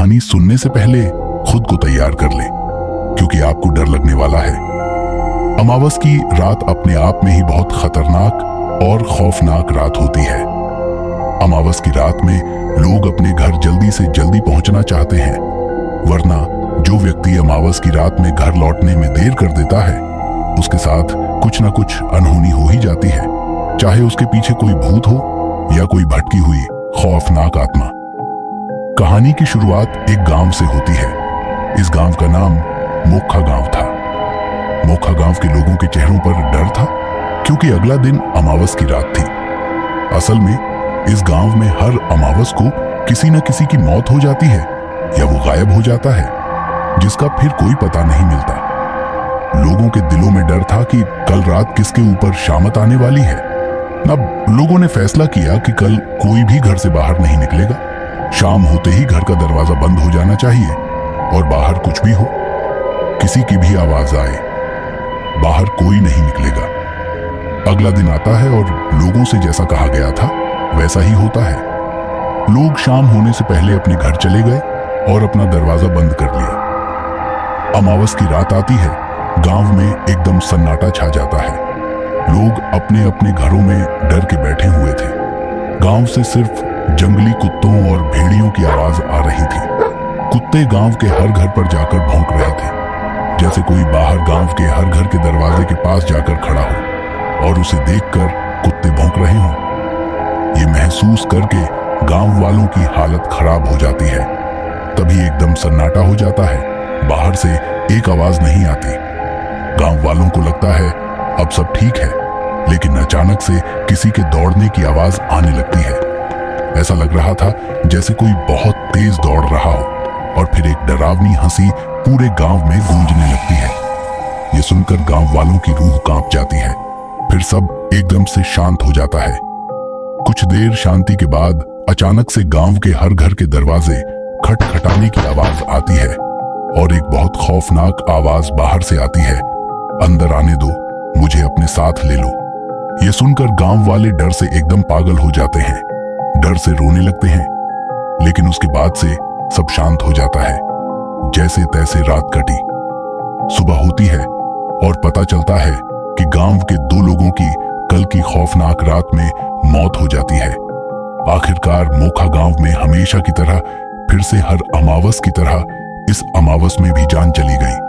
कहानी सुनने से पहले खुद को तैयार कर लें, क्योंकि आपको डर लगने वाला है। अमावस की रात अपने आप में ही बहुत खतरनाक और खौफनाक रात होती है। अमावस की रात में लोग अपने घर जल्दी से जल्दी पहुंचना चाहते हैं, वरना जो व्यक्ति अमावस की रात में घर लौटने में देर कर देता है, उसके साथ कुछ ना कुछ अनहोनी हो ही जाती है, चाहे उसके पीछे कोई भूत हो या कोई भटकी हुई खौफनाक आत्मा। कहानी की शुरुआत एक गांव से होती है। इस गांव का नाम मोखा गांव था। मोखा गांव के लोगों के चेहरों पर डर था, क्योंकि अगला दिन अमावस की रात थी। असल में इस गांव में हर अमावस को किसी न किसी की मौत हो जाती है या वो गायब हो जाता है, जिसका फिर कोई पता नहीं मिलता। लोगों के दिलों में डर था कि कल रात किसके ऊपर शामत आने वाली है। अब लोगों ने फैसला किया कि कल कोई भी घर से बाहर नहीं निकलेगा। शाम होते ही घर का दरवाजा बंद हो जाना चाहिए, और बाहर कुछ भी हो, किसी की भी आवाज आए, बाहर कोई नहीं निकलेगा। अगला दिन आता है और लोगों से जैसा कहा गया था वैसा ही होता है। लोग शाम होने से पहले अपने घर चले गए और अपना दरवाजा बंद कर लिया। अमावस की रात आती है, गांव में एकदम सन्नाटा छा जाता है। लोग अपने अपने घरों में डर के बैठे हुए थे। गांव से सिर्फ जंगली कुत्तों और भेड़ियों की आवाज आ रही थी। कुत्ते गांव के हर घर पर जाकर भौंक रहे थे, जैसे कोई बाहर गांव के हर घर के दरवाजे के पास जाकर खड़ा हो और उसे देखकर कुत्ते भौंक रहे हों। ये महसूस करके गांव वालों की हालत खराब हो जाती है। तभी एकदम सन्नाटा हो जाता है, बाहर से एक आवाज नहीं आती। गांव वालों को लगता है अब सब ठीक है, लेकिन अचानक से किसी के दौड़ने की आवाज आने लगती है। ऐसा लग रहा था जैसे कोई बहुत तेज दौड़ रहा हो, और फिर एक डरावनी हंसी पूरे गांव में गूंजने लगती है। ये सुनकर गांव वालों की रूह कांप जाती है। फिर सब एकदम से शांत हो जाता है। कुछ देर शांति के बाद अचानक से गांव के हर घर के दरवाजे खटखटाने की आवाज आती है, और एक बहुत खौफनाक आवाज बाहर से आती है, अंदर आने दो, मुझे अपने साथ ले लो। यह सुनकर गांव वाले डर से एकदम पागल हो जाते हैं, डर से रोने लगते हैं। लेकिन उसके बाद से सब शांत हो जाता है। जैसे तैसे रात कटी। सुबह होती है और पता चलता है कि गांव के 2 लोगों की कल की खौफनाक रात में मौत हो जाती है। आखिरकार मोखा गांव में हमेशा की तरह फिर से हर अमावस की तरह इस अमावस में भी जान चली गई।